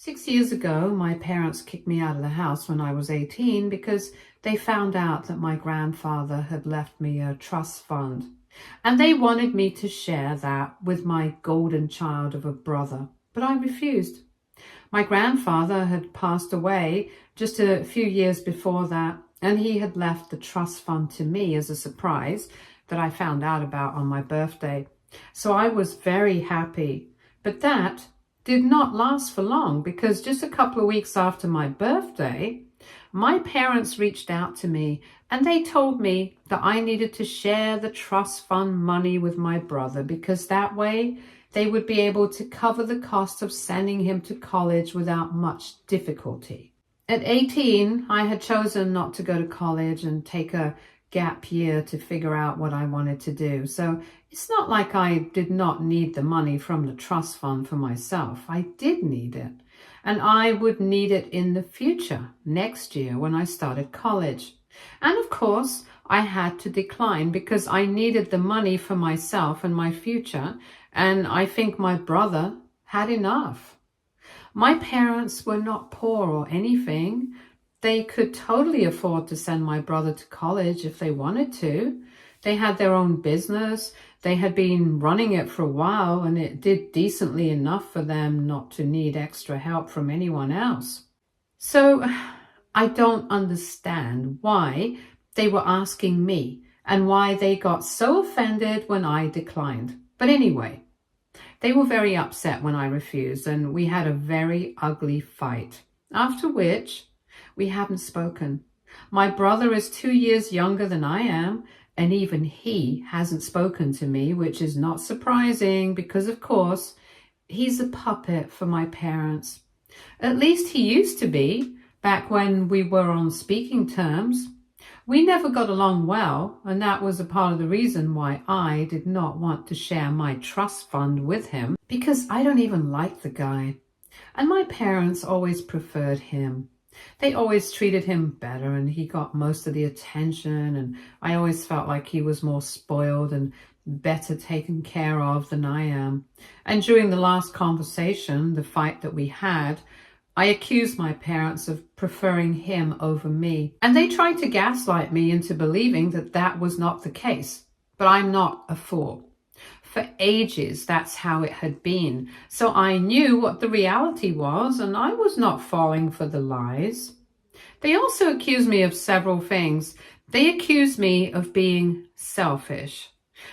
6 years ago, my parents kicked me out of the house when I was 18 because they found out that my grandfather had left me a trust fund. And they wanted me to share that with my golden child of a brother, but I refused. My grandfather had passed away just a few years before that, and he had left the trust fund to me as a surprise that I found out about on my birthday. So I was very happy, but that did not last for long because just a couple of weeks after my birthday, my parents reached out to me and they told me that I needed to share the trust fund money with my brother because that way they would be able to cover the cost of sending him to college without much difficulty. At 18, I had chosen not to go to college and take a gap year to figure out what I wanted to do. So it's not like I did not need the money from the trust fund for myself. I did need it. And I would need it in the future, next year when I started college. And of course, I had to decline because I needed the money for myself and my future. And I think my brother had enough. My parents were not poor or anything. They could totally afford to send my brother to college if they wanted to. They had their own business. They had been running it for a while and it did decently enough for them not to need extra help from anyone else. So I don't understand why they were asking me and why they got so offended when I declined. But anyway, they were very upset when I refused and we had a very ugly fight, after which we haven't spoken. My brother is 2 years younger than I am, and even he hasn't spoken to me, which is not surprising because, of course, he's a puppet for my parents. At least he used to be, back when we were on speaking terms. We never got along well, and that was a part of the reason why I did not want to share my trust fund with him, because I don't even like the guy. And my parents always preferred him. They always treated him better and he got most of the attention, and I always felt like he was more spoiled and better taken care of than I am. And during the last conversation, the fight that we had, I accused my parents of preferring him over me. And they tried to gaslight me into believing that that was not the case. But I'm not a fool. For ages, that's how it had been. So I knew what the reality was, and I was not falling for the lies. They also accused me of several things. They accused me of being selfish,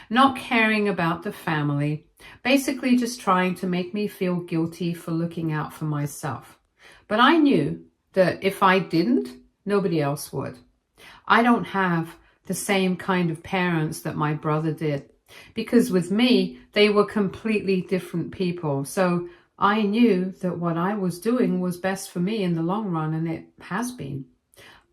not caring about the family, basically just trying to make me feel guilty for looking out for myself. But I knew that if I didn't, nobody else would. I don't have the same kind of parents that my brother did. Because with me, they were completely different people. So I knew that what I was doing was best for me in the long run, and it has been.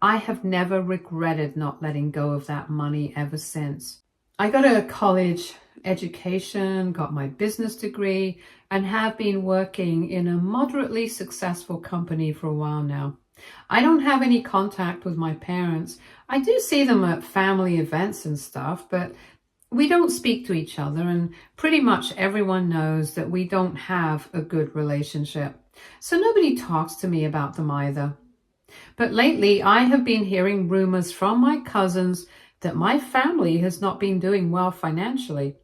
I have never regretted not letting go of that money ever since. I got a college education, got my business degree, and have been working in a moderately successful company for a while now. I don't have any contact with my parents. I do see them at family events and stuff, but we don't speak to each other, and pretty much everyone knows that we don't have a good relationship. So nobody talks to me about them either. But lately, I have been hearing rumors from my cousins that my family has not been doing well financially.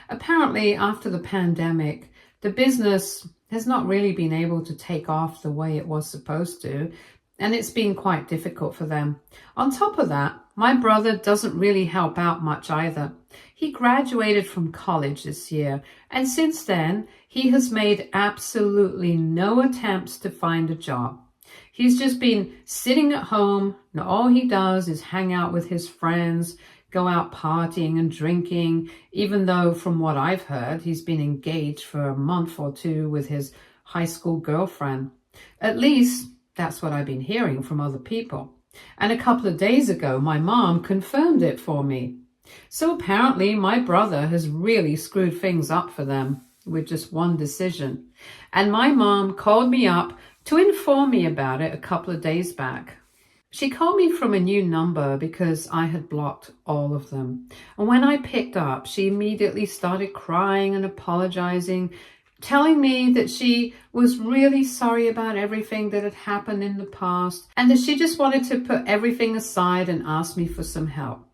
Apparently, after the pandemic, the business has not really been able to take off the way it was supposed to, and it's been quite difficult for them. On top of that, my brother doesn't really help out much either. He graduated from college this year, and since then, he has made absolutely no attempts to find a job. He's just been sitting at home, and all he does is hang out with his friends, go out partying and drinking, even though from what I've heard, he's been engaged for a month or two with his high school girlfriend. At least, that's what I've been hearing from other people. And a couple of days ago, my mom confirmed it for me. So apparently my brother has really screwed things up for them with just one decision. And my mom called me up to inform me about it a couple of days back. She called me from a new number because I had blocked all of them. And when I picked up, she immediately started crying and apologizing, telling me that she was really sorry about everything that had happened in the past and that she just wanted to put everything aside and ask me for some help.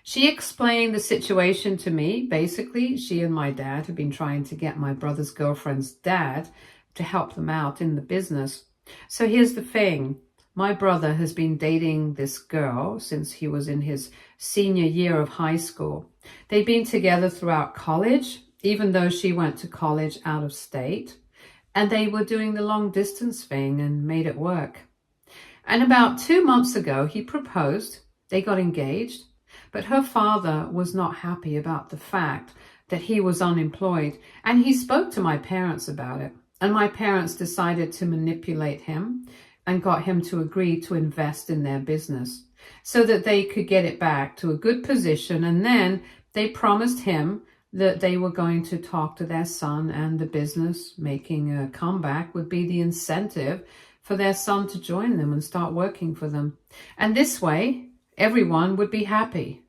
She explained the situation to me. Basically, she and my dad had been trying to get my brother's girlfriend's dad to help them out in the business. So here's the thing. My brother has been dating this girl since he was in his senior year of high school. They've been together throughout college, even though she went to college out of state. And they were doing the long distance thing and made it work. And about 2 months ago, he proposed. They got engaged. But her father was not happy about the fact that he was unemployed, and he spoke to my parents about it. And my parents decided to manipulate him and got him to agree to invest in their business so that they could get it back to a good position. And then they promised him that they were going to talk to their son, and the business making a comeback would be the incentive for their son to join them and start working for them. And this way, everyone would be happy.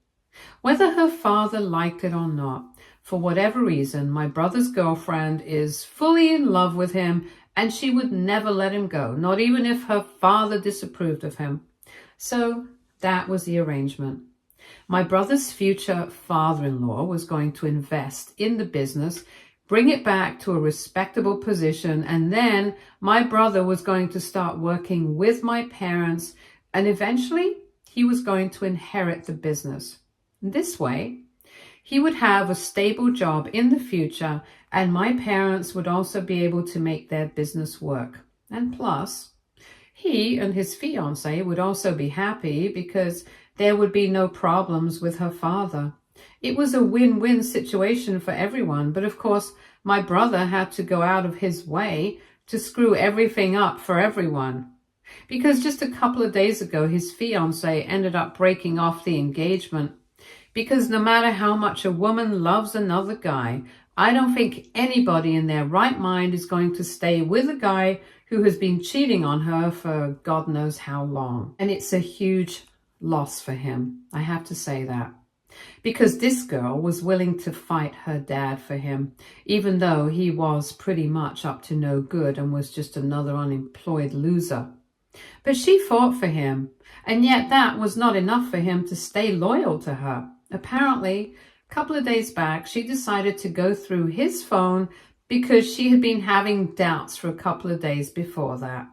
Whether her father liked it or not, for whatever reason, my brother's girlfriend is fully in love with him, and she would never let him go, not even if her father disapproved of him. So that was the arrangement. My brother's future father-in-law was going to invest in the business, bring it back to a respectable position, and then my brother was going to start working with my parents, and eventually he was going to inherit the business. This way, he would have a stable job in the future, and my parents would also be able to make their business work. And plus, he and his fiancée would also be happy because there would be no problems with her father. It was a win-win situation for everyone, but of course, my brother had to go out of his way to screw everything up for everyone. Because just a couple of days ago, his fiancée ended up breaking off the engagement. Because no matter how much a woman loves another guy, I don't think anybody in their right mind is going to stay with a guy who has been cheating on her for God knows how long. And it's a huge loss for him. I have to say that. Because this girl was willing to fight her dad for him, even though he was pretty much up to no good and was just another unemployed loser. But she fought for him, and yet that was not enough for him to stay loyal to her. Apparently, a couple of days back, she decided to go through his phone because she had been having doubts for a couple of days before that.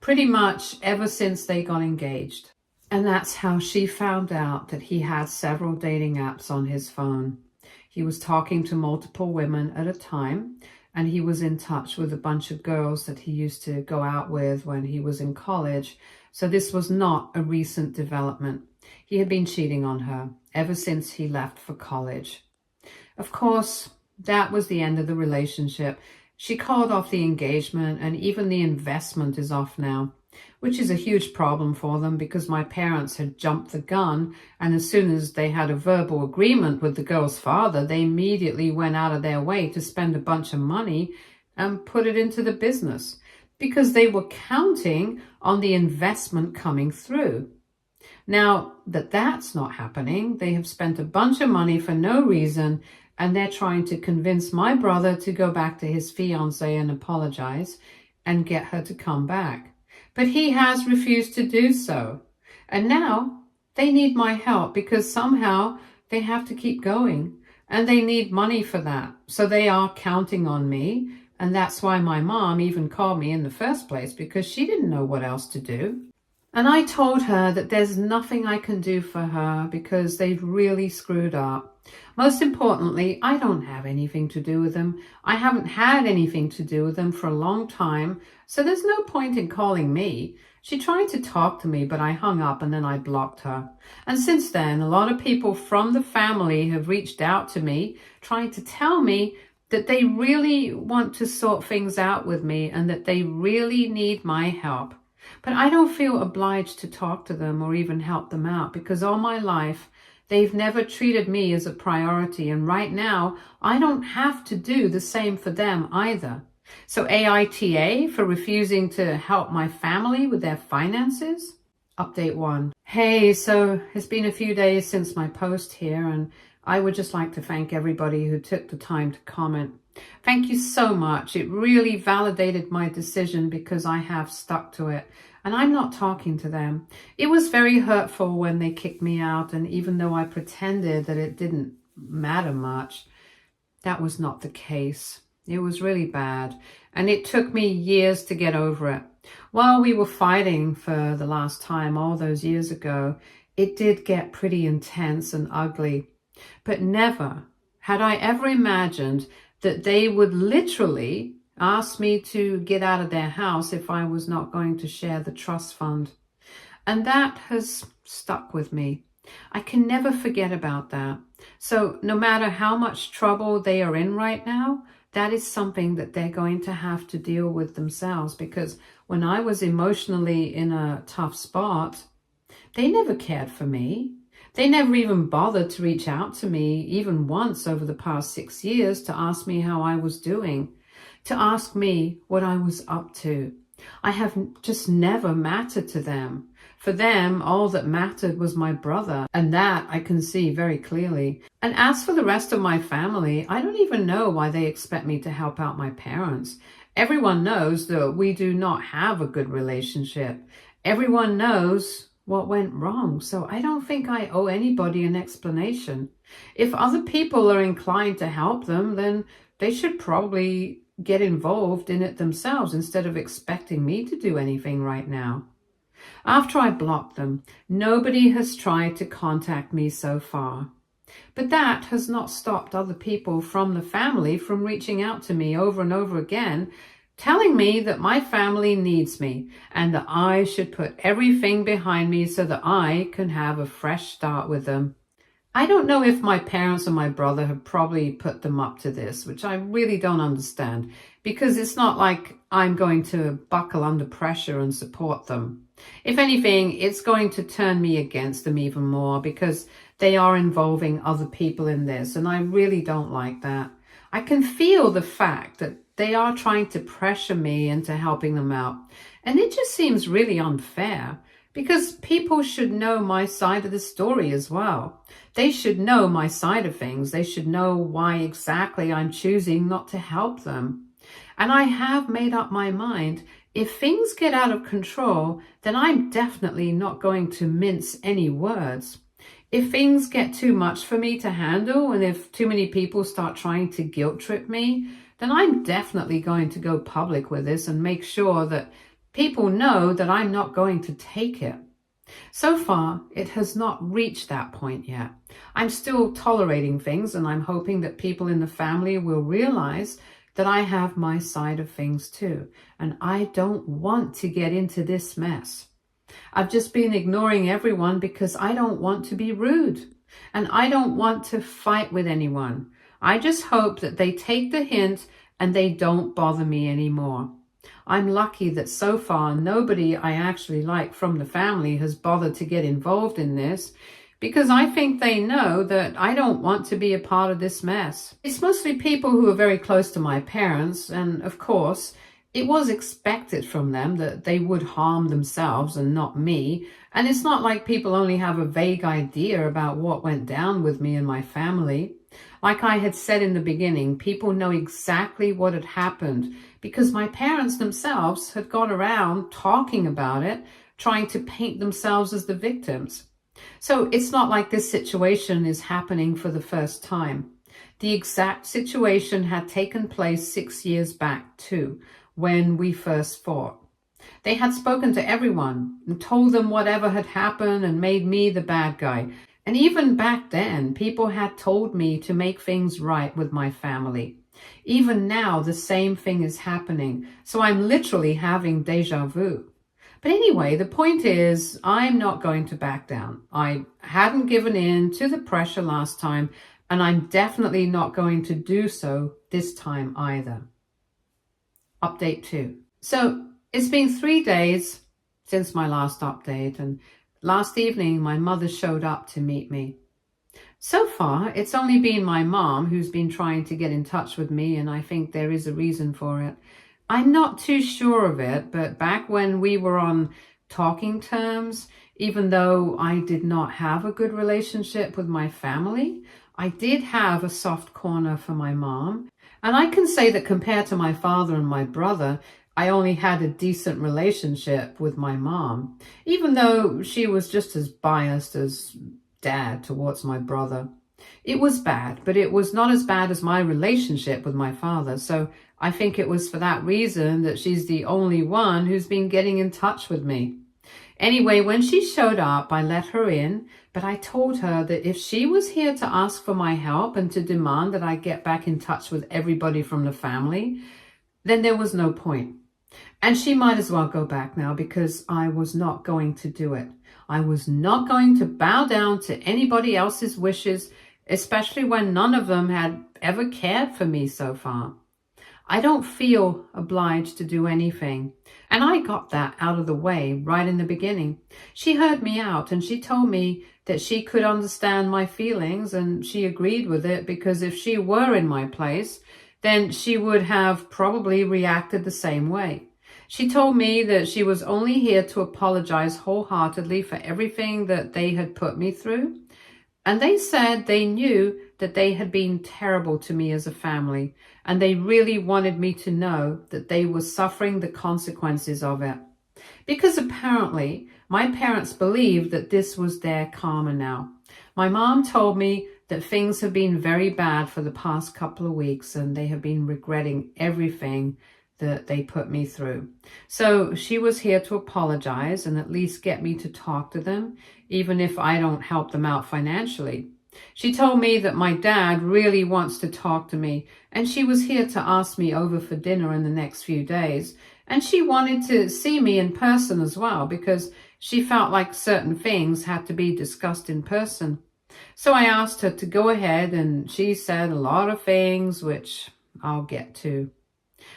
Pretty much ever since they got engaged. And that's how she found out that he had several dating apps on his phone. He was talking to multiple women at a time, and he was in touch with a bunch of girls that he used to go out with when he was in college. So this was not a recent development. He had been cheating on her ever since he left for college. Of course, that was the end of the relationship. She called off the engagement, and even the investment is off now, which is a huge problem for them because my parents had jumped the gun, and as soon as they had a verbal agreement with the girl's father, they immediately went out of their way to spend a bunch of money and put it into the business because they were counting on the investment coming through. Now that that's not happening, they have spent a bunch of money for no reason, and they're trying to convince my brother to go back to his fiancée and apologize and get her to come back. But he has refused to do so. And now they need my help because somehow they have to keep going and they need money for that. So they are counting on me. And that's why my mom even called me in the first place, because she didn't know what else to do. And I told her that there's nothing I can do for her because they've really screwed up. Most importantly, I don't have anything to do with them. I haven't had anything to do with them for a long time, so there's no point in calling me. She tried to talk to me, but I hung up and then I blocked her. And since then, a lot of people from the family have reached out to me, trying to tell me that they really want to sort things out with me and that they really need my help. But I don't feel obliged to talk to them or even help them out because all my life, they've never treated me as a priority. And right now, I don't have to do the same for them either. So aita for refusing to help my family with their finances. Update 1. Hey, so it's been a few days since my post here, and I would just like to thank everybody who took the time to comment. Thank you so much. It really validated my decision because I have stuck to it. And I'm not talking to them. It was very hurtful when they kicked me out. And even though I pretended that it didn't matter much, that was not the case. It was really bad. And it took me years to get over it. While we were fighting for the last time all those years ago, it did get pretty intense and ugly. But never had I ever imagined that they would literally ask me to get out of their house if I was not going to share the trust fund. And that has stuck with me. I can never forget about that. So no matter how much trouble they are in right now, that is something that they're going to have to deal with themselves, because when I was emotionally in a tough spot, they never cared for me. They never even bothered to reach out to me even once over the past 6 years to ask me how I was doing, to ask me what I was up to. I have just never mattered to them. For them, all that mattered was my brother, and that I can see very clearly. And as for the rest of my family, I don't even know why they expect me to help out my parents. Everyone knows that we do not have a good relationship. Everyone knows what went wrong, so I don't think I owe anybody an explanation. If other people are inclined to help them, then they should probably get involved in it themselves instead of expecting me to do anything right now. After I blocked them, nobody has tried to contact me so far. But that has not stopped other people from the family from reaching out to me over and over again, telling me that my family needs me and that I should put everything behind me so that I can have a fresh start with them. I don't know if my parents and my brother have probably put them up to this, which I really don't understand, because it's not like I'm going to buckle under pressure and support them. If anything, it's going to turn me against them even more because they are involving other people in this, and I really don't like that. I can feel the fact that they are trying to pressure me into helping them out, and it just seems really unfair. Because people should know my side of the story as well. They should know my side of things. They should know why exactly I'm choosing not to help them. And I have made up my mind. If things get out of control, then I'm definitely not going to mince any words. If things get too much for me to handle, and if too many people start trying to guilt trip me, then I'm definitely going to go public with this and make sure that people know that I'm not going to take it. So far, it has not reached that point yet. I'm still tolerating things, and I'm hoping that people in the family will realize that I have my side of things too, and I don't want to get into this mess. I've just been ignoring everyone because I don't want to be rude, and I don't want to fight with anyone. I just hope that they take the hint and they don't bother me anymore. I'm lucky that so far nobody I actually like from the family has bothered to get involved in this, because I think they know that I don't want to be a part of this mess. It's mostly people who are very close to my parents, and of course, it was expected from them that they would harm themselves and not me. And it's not like people only have a vague idea about what went down with me and my family. Like I had said in the beginning, people know exactly what had happened because my parents themselves had gone around talking about it, trying to paint themselves as the victims. So it's not like this situation is happening for the first time. The exact situation had taken place 6 years back too, when we first fought. They had spoken to everyone and told them whatever had happened and made me the bad guy. And even back then, people had told me to make things right with my family. Even now, the same thing is happening. So I'm literally having deja vu. But anyway, the point is, I'm not going to back down. I hadn't given in to the pressure last time, and I'm definitely not going to do so this time either. Update 2. So it's been 3 days since my last update, and last evening my mother showed up to meet me. So far, it's only been my mom who's been trying to get in touch with me, and I think there is a reason for it. I'm not too sure of it, but back when we were on talking terms, even though I did not have a good relationship with my family, I did have a soft corner for my mom. And I can say that compared to my father and my brother, I only had a decent relationship with my mom, even though she was just as biased as dad towards my brother. It was bad, but it was not as bad as my relationship with my father. So I think it was for that reason that she's the only one who's been getting in touch with me. Anyway, when she showed up, I let her in, but I told her that if she was here to ask for my help and to demand that I get back in touch with everybody from the family, then there was no point. And she might as well go back now, because I was not going to do it. I was not going to bow down to anybody else's wishes, especially when none of them had ever cared for me so far. I don't feel obliged to do anything. And I got that out of the way right in the beginning. She heard me out and she told me that she could understand my feelings, and she agreed with it, because if she were in my place, then she would have probably reacted the same way. She told me that she was only here to apologize wholeheartedly for everything that they had put me through. And they said they knew that they had been terrible to me as a family, and they really wanted me to know that they were suffering the consequences of it. Because apparently my parents believed that this was their karma now. My mom told me that things have been very bad for the past couple of weeks, and they have been regretting everything that they put me through. So she was here to apologize and at least get me to talk to them, even if I don't help them out financially. She told me that my dad really wants to talk to me, and she was here to ask me over for dinner in the next few days. And she wanted to see me in person as well, because she felt like certain things had to be discussed in person. So I asked her to go ahead, and she said a lot of things, which I'll get to.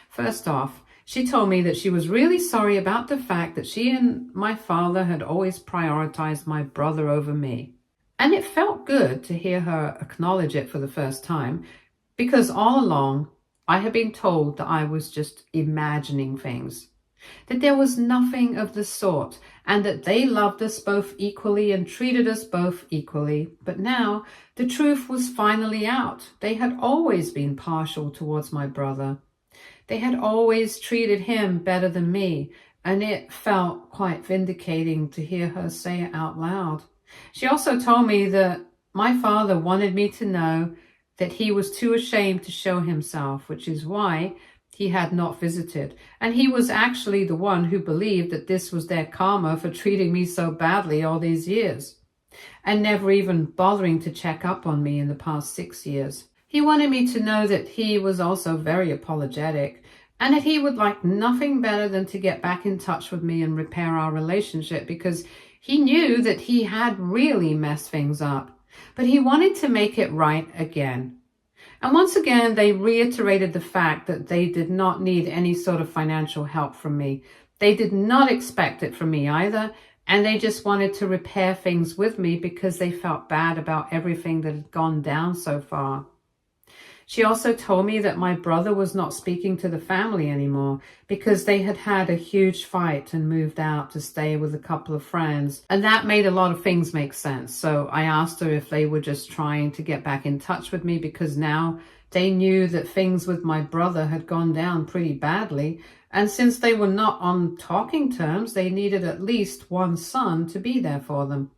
First off, she told me that she was really sorry about the fact that she and my father had always prioritized my brother over me. And it felt good to hear her acknowledge it for the first time, because all along I had been told that I was just imagining things, that there was nothing of the sort, and that they loved us both equally and treated us both equally. But now the truth was finally out. They had always been partial towards my brother. They had always treated him better than me, and it felt quite vindicating to hear her say it out loud. She also told me that my father wanted me to know that he was too ashamed to show himself, which is why he had not visited. And he was actually the one who believed that this was their karma for treating me so badly all these years, and never even bothering to check up on me in the past 6 years. He wanted me to know that he was also very apologetic, and that he would like nothing better than to get back in touch with me and repair our relationship, because he knew that he had really messed things up. But he wanted to make it right again. And once again, they reiterated the fact that they did not need any sort of financial help from me. They did not expect it from me either, and they just wanted to repair things with me because they felt bad about everything that had gone down so far. She also told me that my brother was not speaking to the family anymore because they had had a huge fight and moved out to stay with a couple of friends. And that made a lot of things make sense. So I asked her if they were just trying to get back in touch with me because now they knew that things with my brother had gone down pretty badly. And since they were not on talking terms, they needed at least one son to be there for them.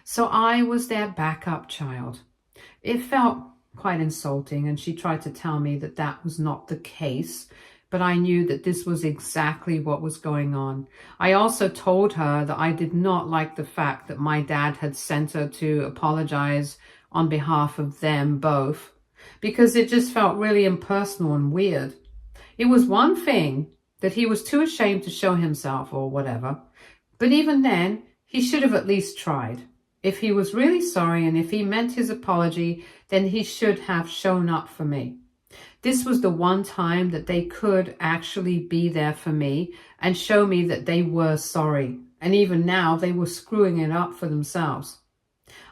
So I was their backup child. It felt quite insulting, and she tried to tell me that that was not the case, but I knew that this was exactly what was going on. I also told her that I did not like the fact that my dad had sent her to apologize on behalf of them both, because it just felt really impersonal and weird. It was one thing that he was too ashamed to show himself or whatever, but even then, he should have at least tried. If he was really sorry and if he meant his apology, then he should have shown up for me. This was the one time that they could actually be there for me and show me that they were sorry. And even now, they were screwing it up for themselves.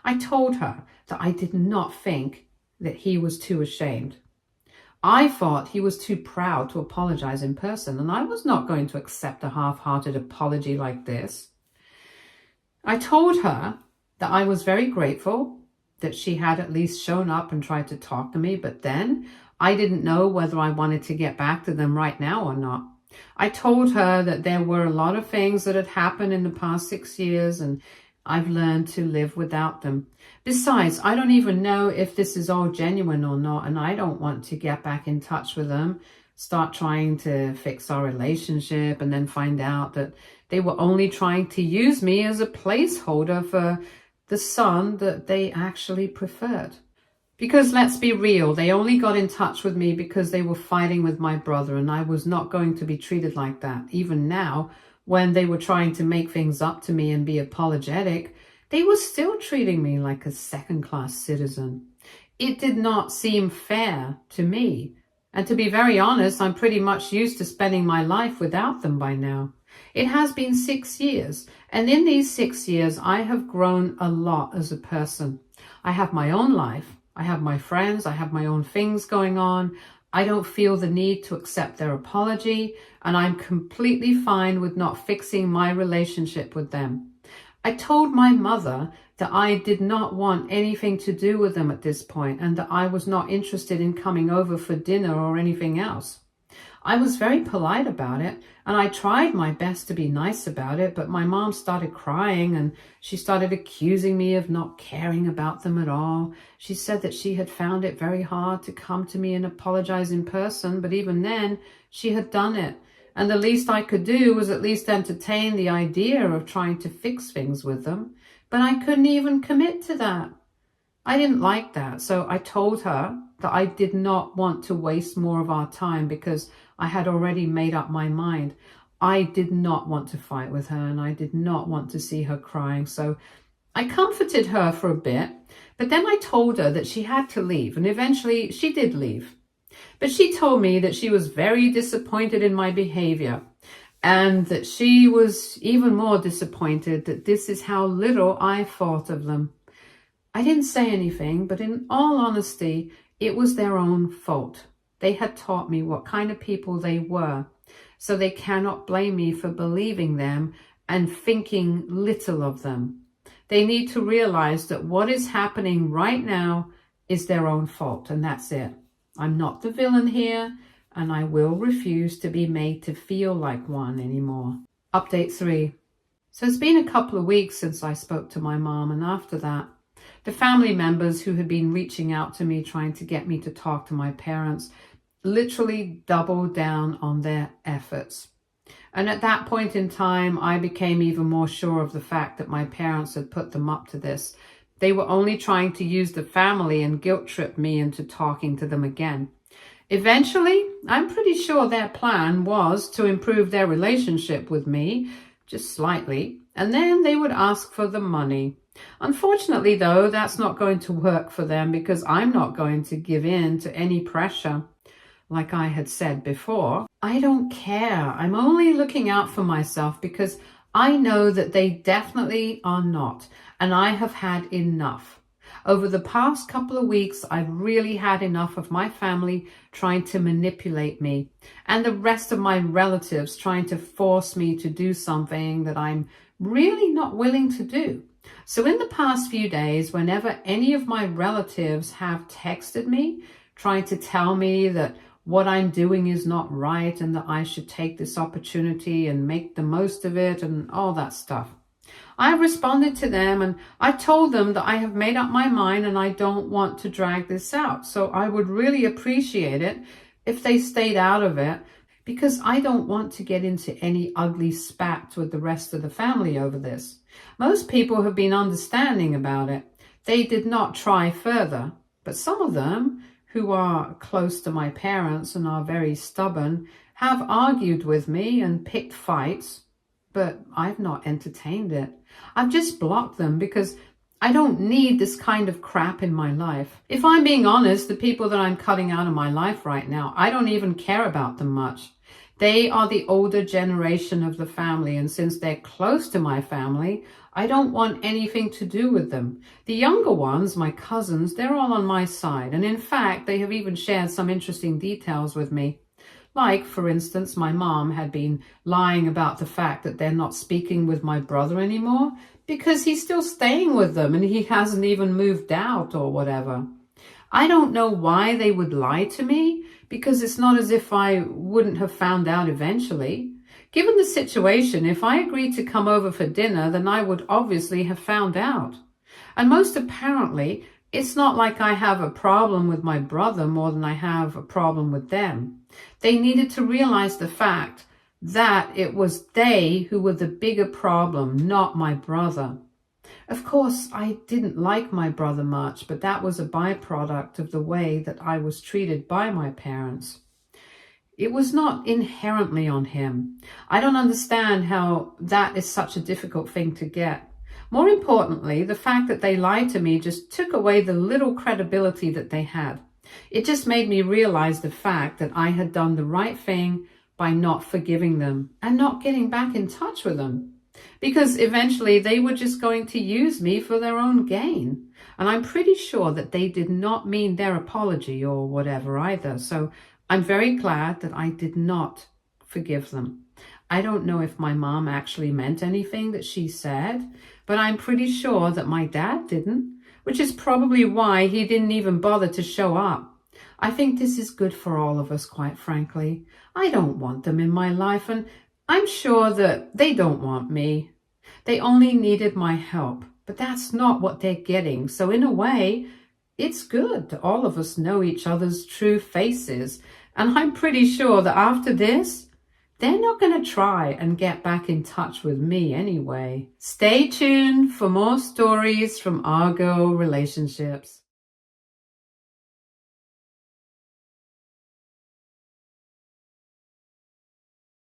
I told her that I did not think that he was too ashamed. I thought he was too proud to apologize in person, and I was not going to accept a half-hearted apology like this. I told her that I was very grateful that she had at least shown up and tried to talk to me, but then I didn't know whether I wanted to get back to them right now or not. I told her that there were a lot of things that had happened in the past 6 years and I've learned to live without them. Besides, I don't even know if this is all genuine or not, and I don't want to get back in touch with them, start trying to fix our relationship, and then find out that they were only trying to use me as a placeholder for the son that they actually preferred. Because let's be real, they only got in touch with me because they were fighting with my brother, and I was not going to be treated like that. Even now, when they were trying to make things up to me and be apologetic, they were still treating me like a second-class citizen. It did not seem fair to me. And to be very honest, I'm pretty much used to spending my life without them by now. It has been 6 years, and in these 6 years, I have grown a lot as a person. I have my own life. I have my friends. I have my own things going on. I don't feel the need to accept their apology, and I'm completely fine with not fixing my relationship with them. I told my mother that I did not want anything to do with them at this point and that I was not interested in coming over for dinner or anything else. I was very polite about it, and I tried my best to be nice about it, but my mom started crying and she started accusing me of not caring about them at all. She said that she had found it very hard to come to me and apologize in person, but even then she had done it. And the least I could do was at least entertain the idea of trying to fix things with them, but I couldn't even commit to that. I didn't like that, so I told her that I did not want to waste more of our time because I had already made up my mind. I did not want to fight with her, and I did not want to see her crying, so I comforted her for a bit, but then I told her that she had to leave, and eventually she did leave. But she told me that she was very disappointed in my behavior, and that she was even more disappointed that this is how little I thought of them. I didn't say anything, but in all honesty, it was their own fault. They had taught me what kind of people they were, so they cannot blame me for believing them and thinking little of them. They need to realize that what is happening right now is their own fault, and that's it. I'm not the villain here, and I will refuse to be made to feel like one anymore. Update 3. So it's been a couple of weeks since I spoke to my mom, and after that, the family members who had been reaching out to me trying to get me to talk to my parents literally doubled down on their efforts. And at that point in time, I became even more sure of the fact that my parents had put them up to this. They were only trying to use the family and guilt trip me into talking to them again. Eventually, I'm pretty sure their plan was to improve their relationship with me, just slightly, and then they would ask for the money. Unfortunately, though, that's not going to work for them because I'm not going to give in to any pressure. Like I had said before, I don't care. I'm only looking out for myself because I know that they definitely are not, and I have had enough. Over the past couple of weeks, I've really had enough of my family trying to manipulate me and the rest of my relatives trying to force me to do something that I'm really not willing to do. So in the past few days, whenever any of my relatives have texted me trying to tell me that what I'm doing is not right and that I should take this opportunity and make the most of it and all that stuff, I responded to them and I told them that I have made up my mind and I don't want to drag this out. So I would really appreciate it if they stayed out of it because I don't want to get into any ugly spat with the rest of the family over this. Most people have been understanding about it. They did not try further, but some of them who are close to my parents and are very stubborn have argued with me and picked fights, but I've not entertained it. I've just blocked them because I don't need this kind of crap in my life. If I'm being honest, the people that I'm cutting out of my life right now, I don't even care about them much. They are the older generation of the family, and since they're close to my family, I don't want anything to do with them. The younger ones, my cousins, they're all on my side, and in fact, they have even shared some interesting details with me. Like, for instance, my mom had been lying about the fact that they're not speaking with my brother anymore because he's still staying with them and he hasn't even moved out or whatever. I don't know why they would lie to me, because it's not as if I wouldn't have found out eventually. Given the situation, if I agreed to come over for dinner, then I would obviously have found out. And most apparently, it's not like I have a problem with my brother more than I have a problem with them. They needed to realize the fact that it was they who were the bigger problem, not my brother. Of course, I didn't like my brother much, but that was a byproduct of the way that I was treated by my parents. It was not inherently on him. I don't understand how that is such a difficult thing to get. More importantly, the fact that they lied to me just took away the little credibility that they had. It just made me realize the fact that I had done the right thing by not forgiving them and not getting back in touch with them. Because eventually they were just going to use me for their own gain. And I'm pretty sure that they did not mean their apology or whatever either. So I'm very glad that I did not forgive them. I don't know if my mom actually meant anything that she said, but I'm pretty sure that my dad didn't, which is probably why he didn't even bother to show up. I think this is good for all of us, quite frankly. I don't want them in my life, and I'm sure that they don't want me. They only needed my help, but that's not what they're getting. So in a way, it's good that all of us know each other's true faces. And I'm pretty sure that after this, they're not going to try and get back in touch with me anyway. Stay tuned for more stories from Argo relationships.